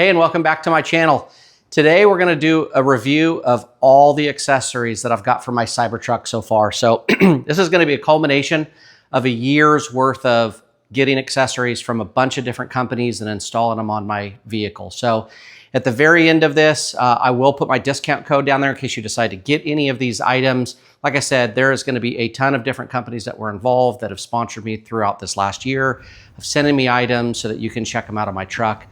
Hey, and welcome back to my channel. Today we're going to do a review of all the accessories that I've got for my Cybertruck so far. So this is going to be a culmination of a year's worth of getting accessories from a bunch of different companies and installing them on my vehicle. So at the very end of this, I will put my discount code down there in case you decide to get any of these items. Like I said, there is going to be a ton of different companies that were involved that have sponsored me throughout this last year of sending me items so that you can check them out on my truck.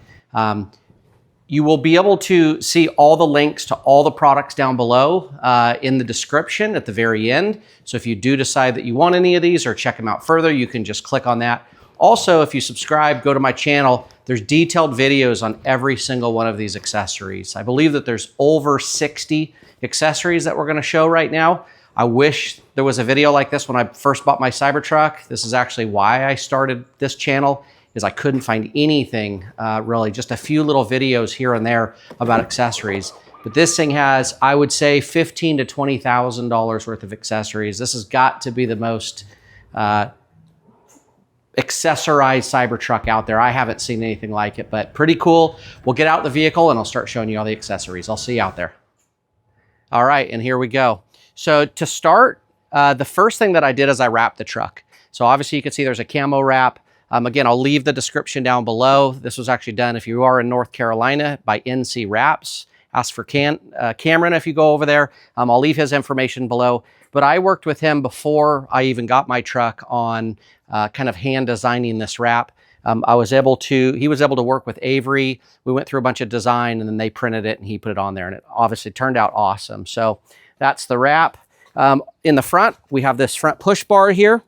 You will be able to see all the links to all the products down below in the description at the very end. So if you do decide that you want any of these or check them out further, you can just click on that. Also, if you subscribe, go to my channel, there's detailed videos on every single one of these accessories. I believe that there's over 60 accessories that we're gonna show right now. I wish there was a video like this when I first bought my Cybertruck. This is actually why I started this channel, is I couldn't find anything really, just a few little videos here and there about accessories. But this thing has, I would say, $15,000 to $20,000 worth of accessories. This has got to be the most accessorized Cybertruck out there. I haven't seen anything like it, but pretty cool. We'll get out the vehicle and I'll start showing you all the accessories. I'll see you out there. All right, and here we go. So to start, the first thing that I did is I wrapped the truck. So obviously you can see there's a camo wrap. Again, I'll leave the description down below. This was actually done, if you are in North Carolina, by NC Wraps. Ask for Cameron if you go over there. I'll leave his information below. But I worked with him before I even got my truck on kind of hand designing this wrap. He was able to work with Avery. We went through a bunch of design and then they printed it and he put it on there and it obviously turned out awesome. So that's the wrap. In the front, we have this front push bar here.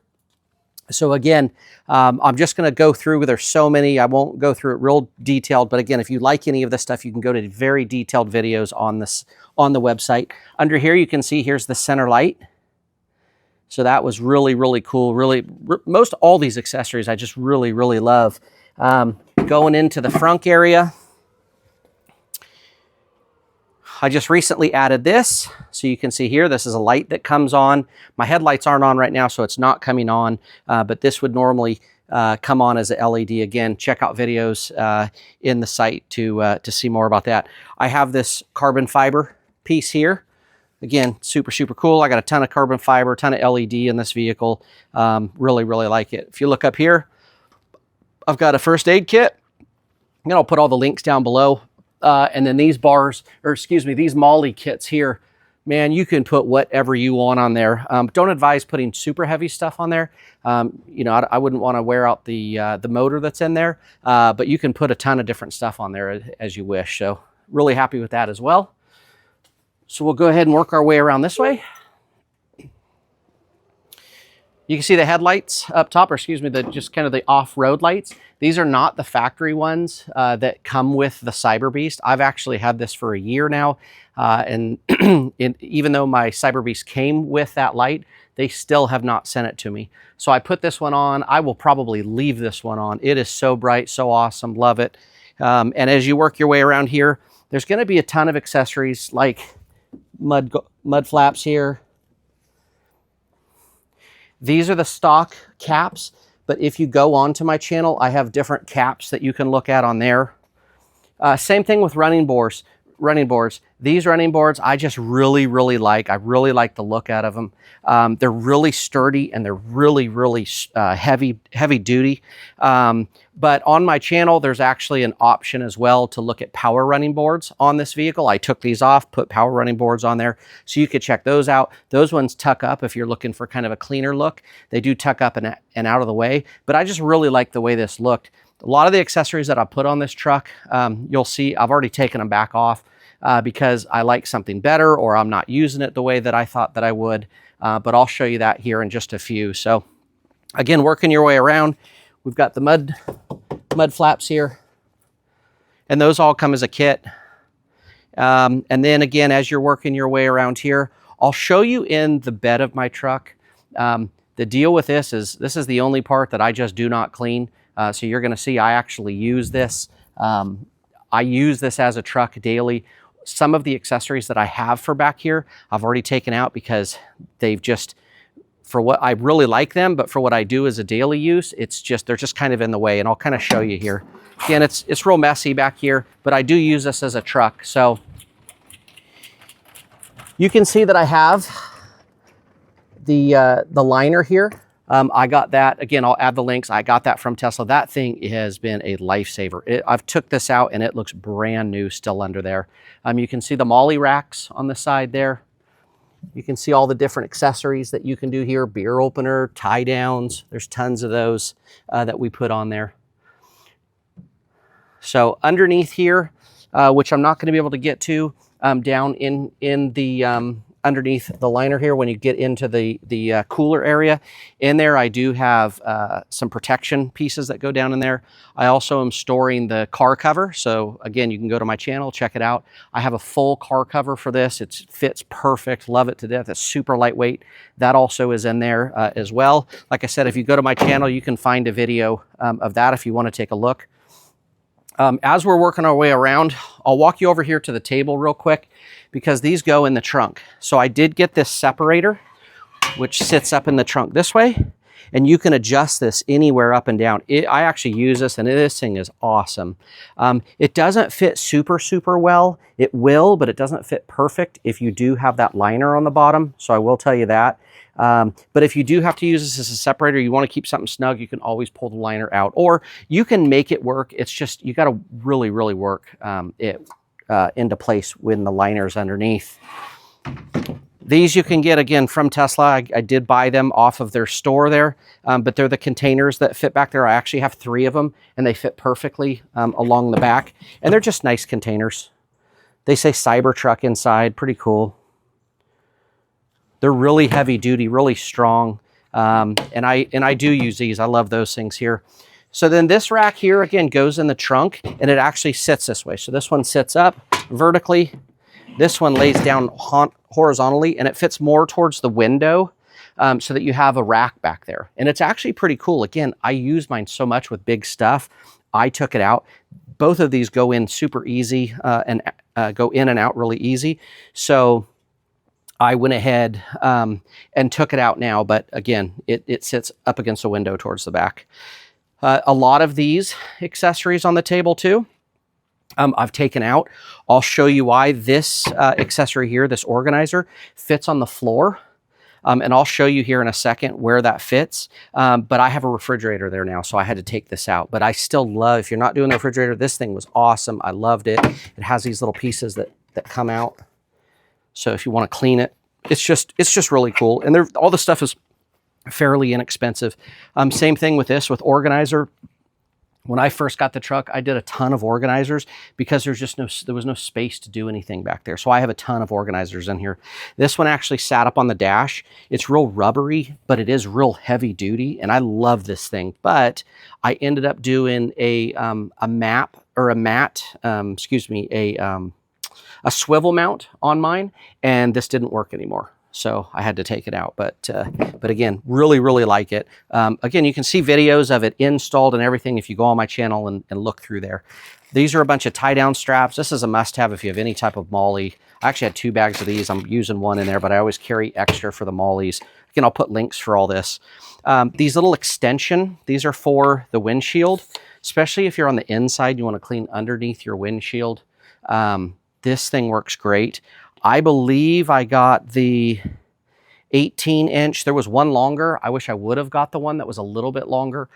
So again, I'm just going to go through, there's so many, I won't go through it real detailed, but again, if you like any of this stuff, you can go to very detailed videos on this, on the website. Under here, you can see here's the center light. So that was really, really cool. Really, most all these accessories I just really, really love. Going into the frunk area, I just recently added this. So you can see here, this is a light that comes on. My headlights aren't on right now, so it's not coming on, but this would normally come on as an LED. Again, check out videos in the site to see more about that. I have this carbon fiber piece here. Again, super, super cool. I got a ton of carbon fiber, ton of LED in this vehicle. Really, really like it. If you look up here, I've got a first aid kit. And I'll put all the links down below. And then these bars, or excuse me, these Molle kits here, man, you can put whatever you want on there. Don't advise putting super heavy stuff on there. You know, I wouldn't want to wear out the motor that's in there, but you can put a ton of different stuff on there as you wish. So really happy with that as well. So we'll go ahead and work our way around this way. You can see the headlights up top, or excuse me, just kind of the off-road lights. These are not the factory ones that come with the Cyberbeast. I've actually had this for a year now. And even though my Cyberbeast came with that light, they still have not sent it to me. So I put this one on. I will probably leave this one on. It is so bright, so awesome, love it. And as you work your way around here, there's gonna be a ton of accessories like mud flaps here. These are the stock caps, but if you go onto my channel, I have different caps that you can look at on there. Same thing with running boards. These running boards, I just really, really like. I really like the look out of them. They're really sturdy and they're really, really heavy duty. But on my channel, there's actually an option as well to look at power running boards on this vehicle. I took these off, put power running boards on there, so you could check those out. Those ones tuck up if you're looking for kind of a cleaner look. They do tuck up and out of the way, but I just really like the way this looked. A lot of the accessories that I put on this truck, you'll see I've already taken them back off because I like something better or I'm not using it the way that I thought that I would. But I'll show you that here in just a few. So again, working your way around, we've got the mud flaps here, and those all come as a kit. And then again, as you're working your way around here, I'll show you in the bed of my truck. The deal with this is the only part that I just do not clean. So you're gonna see I actually use this. I use this as a truck daily. Some of the accessories that I have for back here, I've already taken out because they've just, for what I really like them, but for what I do as a daily use, it's just, they're just kind of in the way, and I'll kind of show you here. Again, it's real messy back here, but I do use this as a truck. So you can see that I have the liner here. I got that, again, I'll add the links. I got that from Tesla. That thing has been a lifesaver. I've took this out and it looks brand new still under there. You can see the Molle racks on the side there. You can see all the different accessories that you can do here. Beer opener, tie downs. There's tons of those that we put on there. So underneath here, which I'm not going to be able to get to, down in the underneath the liner here, when you get into the cooler area, in there I do have some protection pieces that go down in there. I also am storing the car cover. So again, you can go to my channel, check it out. I have a full car cover for this. It fits perfect, love it to death. It's super lightweight. That also is in there as well. Like I said, if you go to my channel, you can find a video of that if you want to take a look. As we're working our way around, I'll walk you over here to the table real quick because these go in the trunk. So I did get this separator, which sits up in the trunk this way, and you can adjust this anywhere up and down. I actually use this, and this thing is awesome. It doesn't fit super well. It will, but it doesn't fit perfect if you do have that liner on the bottom. So I will tell you that. But if you do have to use this as a separator, you want to keep something snug, you can always pull the liner out, or you can make it work. It's just, you got to really work it into place when the liner's underneath. These you can get, again, from Tesla. I did buy them off of their store there, but they're the containers that fit back there. I actually have 3 of them, and they fit perfectly along the back, and they're just nice containers. They say Cybertruck inside, pretty cool. They're really heavy duty, really strong, and I do use these. I love those things here. So then this rack here, again, goes in the trunk, and it actually sits this way. So this one sits up vertically. This one lays down horizontally, and it fits more towards the window so that you have a rack back there. And it's actually pretty cool. Again, I use mine so much with big stuff. I took it out. Both of these go in super easy and go in and out really easy. So I went ahead and took it out now, but again, it sits up against the window towards the back. A lot of these accessories on the table too, I've taken out. I'll show you why this accessory here, this organizer, fits on the floor. And I'll show you here in a second where that fits. But I have a refrigerator there now, so I had to take this out. But I still love, if you're not doing the refrigerator, this thing was awesome. I loved it. It has these little pieces that come out. So if you want to clean it, it's just really cool. And all the stuff is fairly inexpensive. Same thing with this, with organizer. When I first got the truck, I did a ton of organizers because there was no space to do anything back there. So I have a ton of organizers in here. This one actually sat up on the dash. It's real rubbery, but it is real heavy duty, and I love this thing. But I ended up doing a swivel mount on mine, and this didn't work anymore. So I had to take it out, but again, really like it. Again, you can see videos of it installed and everything if you go on my channel and look through there. These are a bunch of tie-down straps. This is a must-have if you have any type of Molle. I actually had 2 bags of these. I'm using one in there, but I always carry extra for the Molles. Again, I'll put links for all this. These little extension, these are for the windshield, especially if you're on the inside, you want to clean underneath your windshield. This thing works great. I believe I got the 18-inch. There was one longer. I wish I would have got the one that was a little bit longer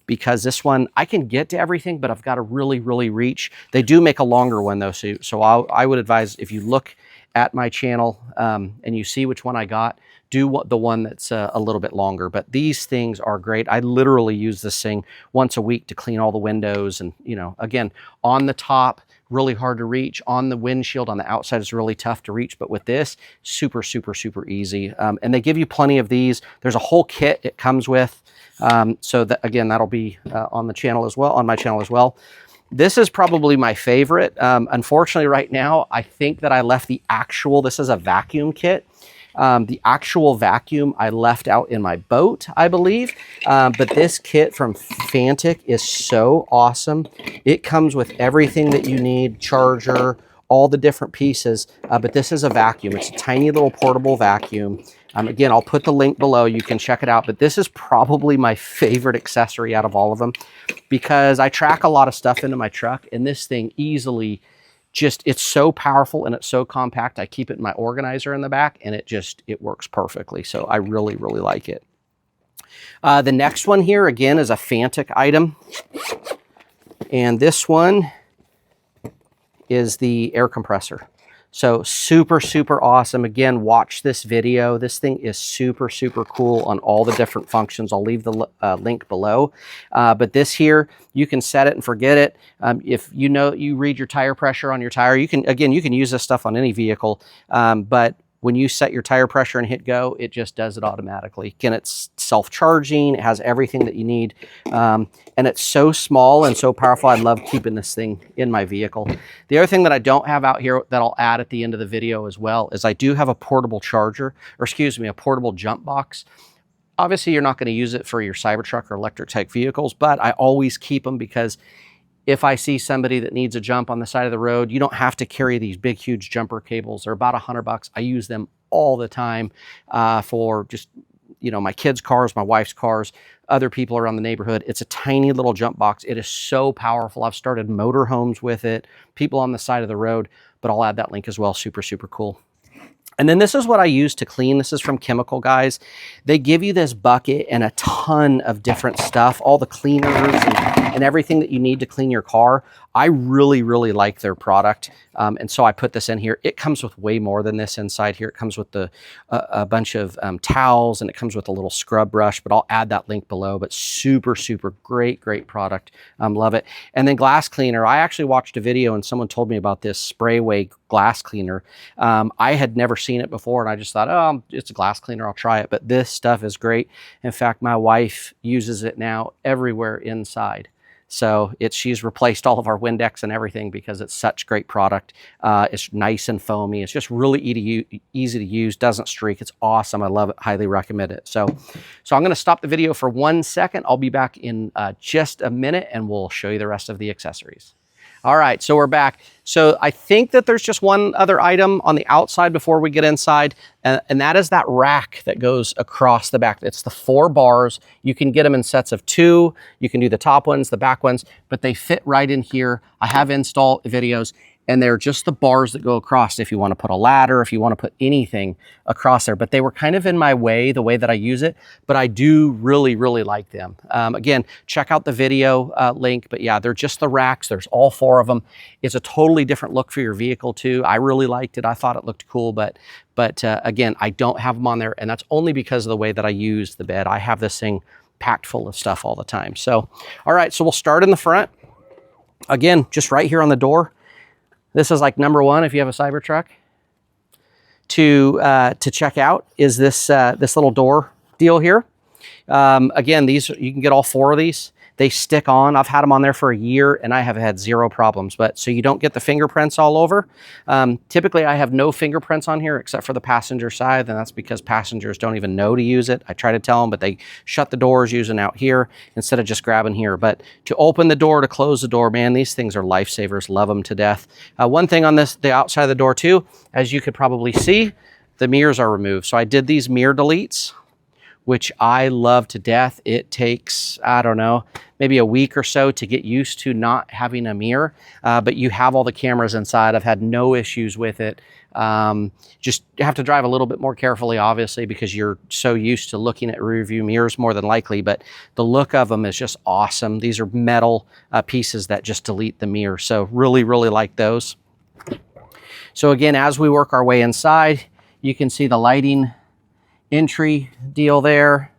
because this one, I can get to everything, but I've got to really reach. They do make a longer one though, so I would advise, if you look at my channel and you see which one I got, do the one that's a little bit longer. But these things are great. I literally use this thing once a week to clean all the windows, and again, on the top, really hard to reach. On the windshield, on the outside, is really tough to reach. But with this, super easy. And they give you plenty of these. There's a whole kit it comes with. So that, again, that'll be on the channel as well, on my channel as well. This is probably my favorite. Unfortunately, right now, I think that I left the actual, this is a vacuum kit. The actual vacuum I left out in my boat, I believe. But this kit from Fantic is so awesome. It comes with everything that you need, charger, all the different pieces. But this is a vacuum. It's a tiny little portable vacuum. Again, I'll put the link below. You can check it out. But this is probably my favorite accessory out of all of them because I track a lot of stuff into my truck, and this thing easily just, it's so powerful and it's so compact. I keep it in my organizer in the back, and it works perfectly. So I really, really like it. The next one here, again, is a Fantic item. And this one is the air compressor. So super, super awesome. Again, watch this video. This thing is super, super cool on all the different functions. I'll leave the link below. But this here, you can set it and forget it. If you know, you read your tire pressure on your tire, you can use this stuff on any vehicle. But when you set your tire pressure and hit go, it just does it automatically. Again, it's self-charging. It has everything that you need. And it's so small and so powerful. I love keeping this thing in my vehicle. The other thing that I don't have out here that I'll add at the end of the video as well is I do have a portable charger, or excuse me, a portable jump box. Obviously, you're not going to use it for your Cybertruck or electric type vehicles, but I always keep them because if I see somebody that needs a jump on the side of the road, you don't have to carry these big, huge jumper cables. They're about $100. I use them all the time for just, my kids' cars, my wife's cars, other people around the neighborhood. It's a tiny little jump box. It is so powerful. I've started motorhomes with it, people on the side of the road, but I'll add that link as well. Super, super cool. And then this is what I use to clean. This is from Chemical Guys. They give you this bucket and a ton of different stuff, all the cleaners and everything that you need to clean your car. I really, really like their product. And so I put this in here. It comes with way more than this inside here. It comes with a bunch of towels, and it comes with a little scrub brush, but I'll add that link below. But super, super great, great product. Love it. And then glass cleaner. I actually watched a video and someone told me about this sprayway glass cleaner. I had never seen it before, and I just thought, oh, it's a glass cleaner. I'll try it. But this stuff is great. In fact, my wife uses it now everywhere inside. So she's replaced all of our Windex and everything because it's such great product. It's nice and foamy. It's just really easy to use, doesn't streak. It's awesome. I love it. Highly recommend it. So I'm going to stop the video for 1 second. I'll be back in just a minute, and we'll show you the rest of the accessories. All right, so we're back. So I think that there's just one other item on the outside before we get inside, and that is that rack that goes across the back. It's the 4 bars. You can get them in sets of 2. You can do the top ones, the back ones, but they fit right in here. I have install videos, and they're just the bars that go across if you want to put a ladder, if you want to put anything across there. But they were kind of in my way, the way that I use it, but I do really, really like them. Again, check out the video link, but yeah, they're just the racks. There's all 4 of them. It's a totally different look for your vehicle too. I really liked it. I thought it looked cool, but again, I don't have them on there, and that's only because of the way that I use the bed. I have this thing packed full of stuff all the time. So, all right, so we'll start in the front. Again, just right here on the door. This is like number 1 if you have a Cybertruck. To check out is this little door deal here. Again, you can get all 4 of these. They stick on. I've had them on there for a year, and I have had 0 problems. But so you don't get the fingerprints all over. Typically, I have no fingerprints on here except for the passenger side, and that's because passengers don't even know to use it. I try to tell them, but they shut the doors using out here instead of just grabbing here. But to open the door, to close the door, man, these things are lifesavers. Love them to death. One thing on the outside of the door too, as you could probably see, the mirrors are removed. So I did these mirror deletes, which I love to death. It takes, I don't know, maybe a week or so to get used to not having a mirror, but you have all the cameras inside. I've had no issues with it. Just have to drive a little bit more carefully, obviously, because you're so used to looking at rear view mirrors more than likely, but the look of them is just awesome. These are metal pieces that just delete the mirror. So really, really like those. So again, as we work our way inside, you can see the lighting entry deal there.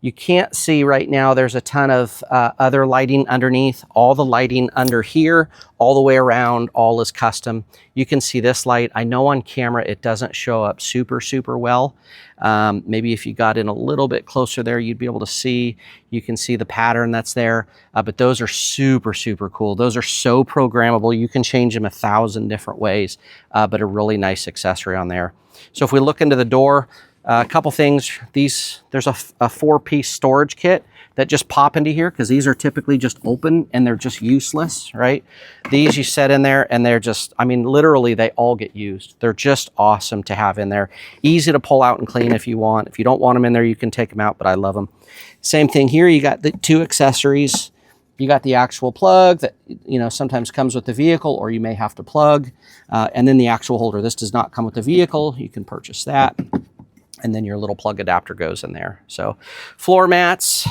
You can't see right now, there's a ton of other lighting underneath. All the lighting under here, all the way around, all is custom. You can see this light. I know on camera it doesn't show up super, super well. Maybe if you got in a little bit closer there, you'd be able to see. You can see the pattern that's there, but those are super, super cool. Those are so programmable. You can change them 1,000 different ways, but a really nice accessory on there. So if we look into the door, a couple things. There's a 4-piece storage kit that just pop into here because these are typically just open and they're just useless, right? These you set in there and they're just, I mean, literally they all get used. They're just awesome to have in there. Easy to pull out and clean if you want. If you don't want them in there, you can take them out, but I love them. Same thing here. You got the 2 accessories. You got the actual plug that, you know, sometimes comes with the vehicle or you may have to plug. And then the actual holder. This does not come with the vehicle. You can purchase that. And then your little plug adapter goes in there. So floor mats,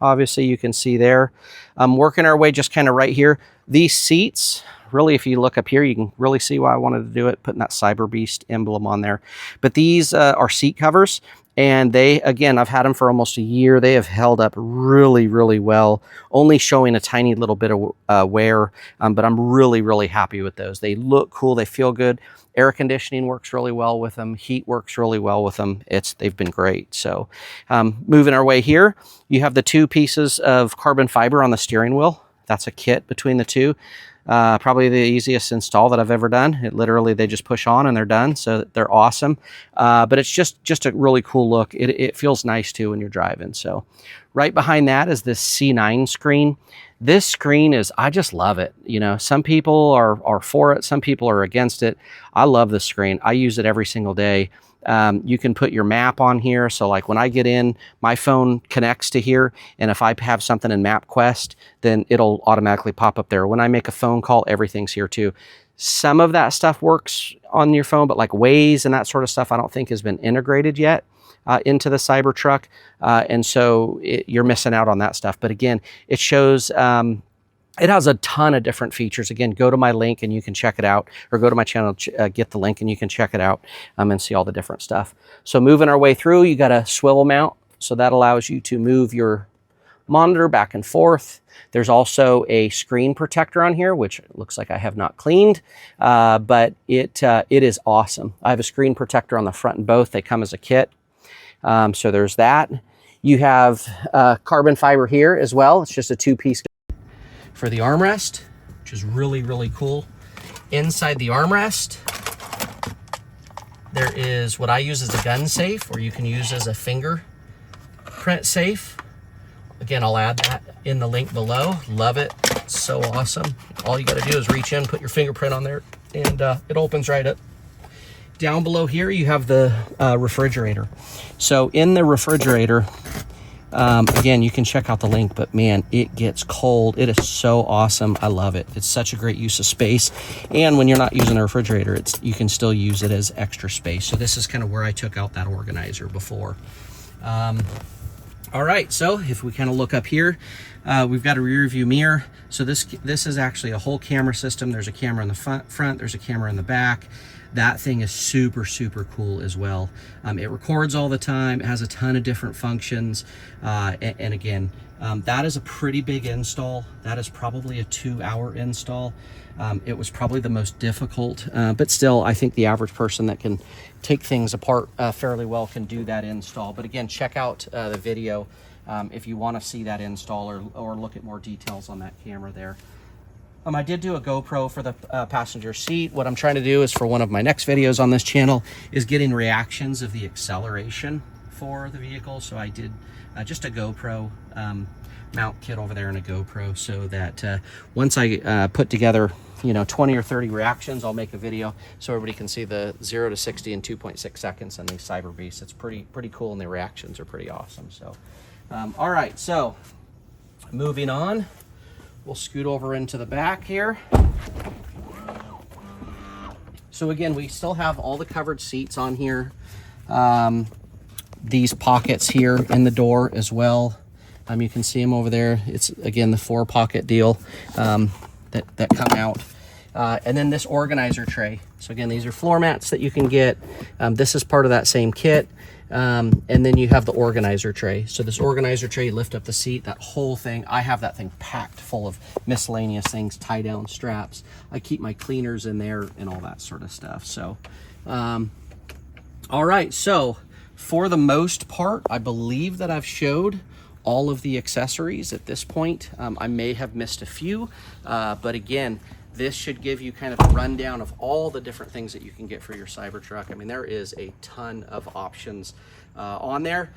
obviously you can see there. Working our way just kind of right here. These seats, really, if you look up here, you can really see why I wanted to do it, putting that CyberBeast emblem on there. But these are seat covers. And they, again, I've had them for almost a year. They have held up really, really well, only showing a tiny little bit of wear, but I'm really, really happy with those. They look cool. They feel good. Air conditioning works really well with them. Heat works really well with them. They've been great. So moving our way here, you have the 2 pieces of carbon fiber on the steering wheel. That's a kit between the 2. Probably the easiest install that I've ever done. It literally, they just push on and they're done. So they're awesome. But it's just a really cool look. It feels nice too when you're driving. So right behind that is this C9 screen. This screen is, I just love it. You know, some people are for it. Some people are against it. I love this screen. I use it every single day. You can put your map on here. So like when I get in, my phone connects to here. And if I have something in MapQuest, then it'll automatically pop up there. When I make a phone call, everything's here too. Some of that stuff works on your phone, but like Waze and that sort of stuff, I don't think has been integrated yet into the Cybertruck. And so you're missing out on that stuff. But again, it shows, it has a ton of different features. Again, go to my link and you can check it out, or go to my channel, get the link and you can check it out and see all the different stuff. So moving our way through, you got a swivel mount. So that allows you to move your monitor back and forth. There's also a screen protector on here, which looks like I have not cleaned, but it is awesome. I have a screen protector on the front and both. They come as a kit. So there's that. You have carbon fiber here as well. It's just a 2-piece for the armrest, which is really, really cool. Inside the armrest, there is what I use as a gun safe, or you can use as a fingerprint safe. Again, I'll add that in the link below. Love it. It's so awesome. All you got to do is reach in, put your fingerprint on there, and it opens right up. Down below here, you have the refrigerator. So in the refrigerator, again, you can check out the link, but man, it gets cold. It is so awesome. I love it. It's such a great use of space. And when you're not using a refrigerator, you can still use it as extra space. So this is kind of where I took out that organizer before. All right, so if we kind of look up here, we've got a rear view mirror. So this is actually a whole camera system. There's a camera in the front, there's a camera in the back. That thing is super, super cool as well. It records all the time. It has a ton of different functions. And again, that is a pretty big install. That is probably a 2-hour install. It was probably the most difficult, but still, I think the average person that can take things apart fairly well can do that install. But again, check out the video if you want to see that install or look at more details on that camera there. I did do a GoPro for the passenger seat. What I'm trying to do is, for one of my next videos on this channel, is getting reactions of the acceleration for the vehicle. So I did just a GoPro mount kit over there and a GoPro, so that once I put together 20 or 30 reactions, I'll make a video so everybody can see the 0 to 60 in 2.6 seconds on these CyberBeasts. It's pretty cool, and the reactions are pretty awesome. So all right, so moving on, we'll scoot over into the back here. So again, we still have all the covered seats on here. These pockets here in the door as well. You can see them over there. It's, again, the 4-pocket deal that come out. And then this organizer tray. So again, these are floor mats that you can get. This is part of that same kit. And then you have the organizer tray. So this organizer tray, you lift up the seat, that whole thing. I have that thing packed full of miscellaneous things, tie-down straps. I keep my cleaners in there and all that sort of stuff. So, all right. So for the most part, I believe that I've showed all of the accessories at this point. I may have missed a few, but again, This should give you kind of a rundown of all the different things that you can get for your Cybertruck. I mean, there is a ton of options on there.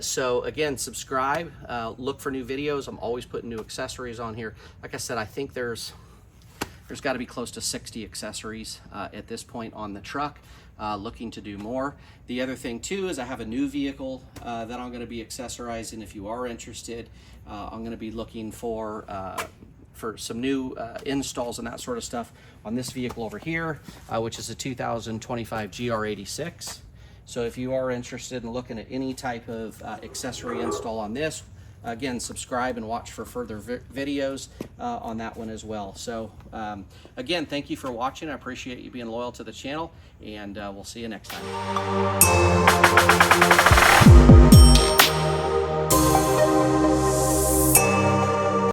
So again, subscribe, look for new videos. I'm always putting new accessories on here. Like I said, I think there's got to be close to 60 accessories at this point on the truck. Looking to do more. The other thing too is I have a new vehicle that I'm going to be accessorizing. If you are interested, I'm going to be looking for some new installs and that sort of stuff on this vehicle over here, which is a 2025 GR86. So if you are interested in looking at any type of accessory install on this, again, subscribe and watch for further videos on that one as well. So again, thank you for watching. I appreciate you being loyal to the channel, and we'll see you next time.